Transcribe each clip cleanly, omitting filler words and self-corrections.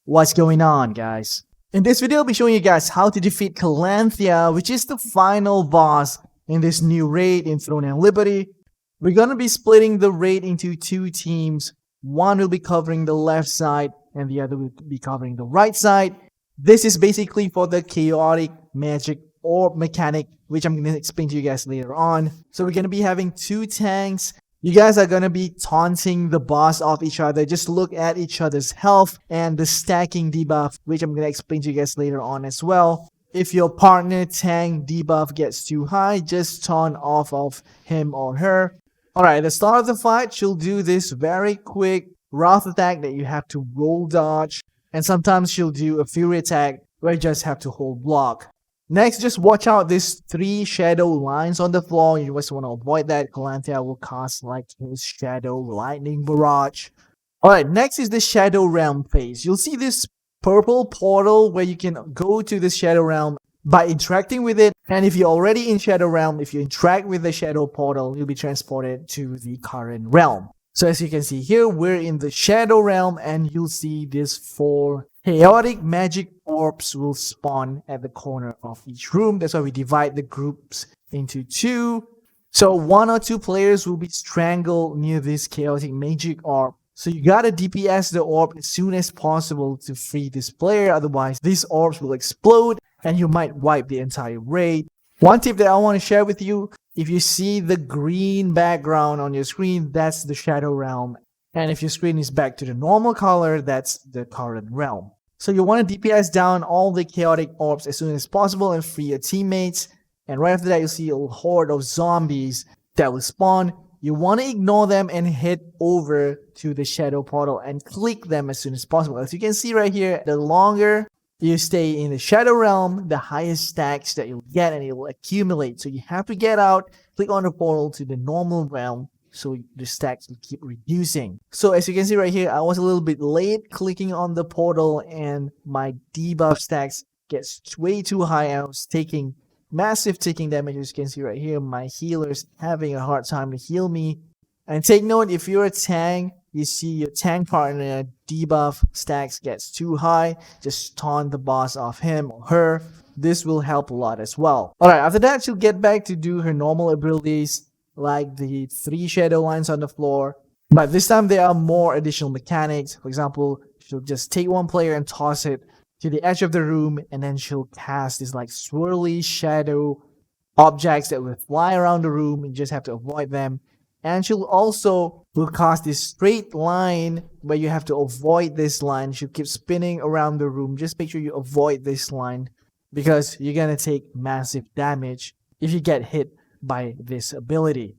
What's going on, guys? In this video, I'll be showing you guys how to defeat Calanthia, which is the final boss in this new raid in Throne and Liberty. We're gonna be splitting the raid into two teams. One will be covering the left side and the other will be covering the right side. This is basically for the chaotic magic orb mechanic, which I'm gonna explain to you guys later on. So we're gonna be having two tanks. You guys are gonna be taunting the boss off each other. Just look at each other's health and the stacking debuff, which I'm gonna explain to you guys later on as well. If your partner tank debuff gets too high, just taunt off of him or her. Alright, at the start of the fight, she'll do this very quick wrath attack that you have to roll dodge. And sometimes she'll do a fury attack where you just have to hold block. Next, just watch out these three shadow lines on the floor. You just want to avoid that. Calanthia will cast like his shadow lightning barrage. Alright, next is the shadow realm phase. You'll see this purple portal where you can go to the shadow realm by interacting with it. And if you're already in shadow realm, if you interact with the shadow portal, you'll be transported to the current realm. So as you can see here, we're in the shadow realm and you'll see these four chaotic magic orbs will spawn at the corner of each room. That's why we divide the groups into two. So one or two players will be strangled near this chaotic magic orb. So you gotta DPS the orb as soon as possible to free this player. Otherwise, these orbs will explode and you might wipe the entire raid. One tip that I want to share with you, if you see the green background on your screen, that's the shadow realm. And if your screen is back to the normal color, that's the current realm. So you want to DPS down all the chaotic orbs as soon as possible and free your teammates. And right after that, you'll see a horde of zombies that will spawn. You want to ignore them and head over to the shadow portal and click them as soon as possible. As you can see right here, the longer you stay in the shadow realm, the higher stacks that you'll get and it will accumulate. So you have to get out, click on the portal to the normal realm so the stacks will keep reducing. So as you can see right here, I was a little bit late clicking on the portal and my debuff stacks gets way too high. I was taking massive ticking damage. As you can see right here, my healer's having a hard time to heal me. And take note, if you're a tank, you see your tank partner debuff stacks gets too high, just taunt the boss off him or her. This will help a lot as well. Alright, after that, she'll get back to do her normal abilities like the three shadow lines on the floor. But this time there are more additional mechanics. For example, she'll just take one player and toss it to the edge of the room, and then she'll cast these like swirly shadow objects that will fly around the room and you just have to avoid them. And she'll also cast this straight line where you have to avoid this line. She'll keep spinning around the room. Just make sure you avoid this line because you're gonna take massive damage if you get hit by this ability.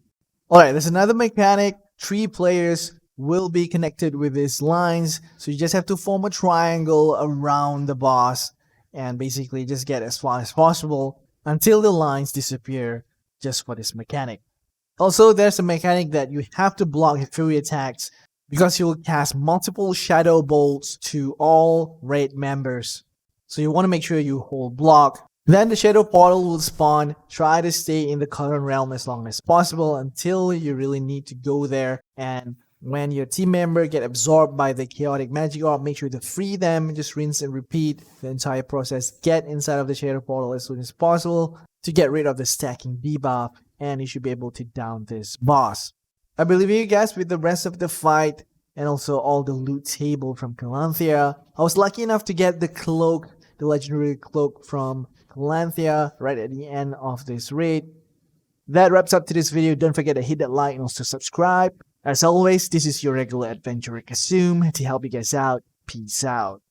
Alright, there's another mechanic. 3 players will be connected with these lines. So you just have to form a triangle around the boss and basically just get as far as possible until the lines disappear just for this mechanic. Also, there's a mechanic that you have to block his fury attacks because he will cast multiple shadow bolts to all raid members. So you want to make sure you hold block. Then the shadow portal will spawn. Try to stay in the current realm as long as possible until you really need to go there. And when your team member get absorbed by the chaotic magic orb, make sure to free them. Just rinse and repeat the entire process. Get inside of the shadow portal as soon as possible to get rid of the stacking debuff. And you should be able to down this boss. I believe you guys with the rest of the fight and also all the loot table from Calanthia. I was lucky enough to get the cloak, the legendary cloak from Calanthia right at the end of this raid. That wraps up to this video. Don't forget to hit that like and also subscribe. As always, this is your regular adventurer Kasum to help you guys out. Peace out.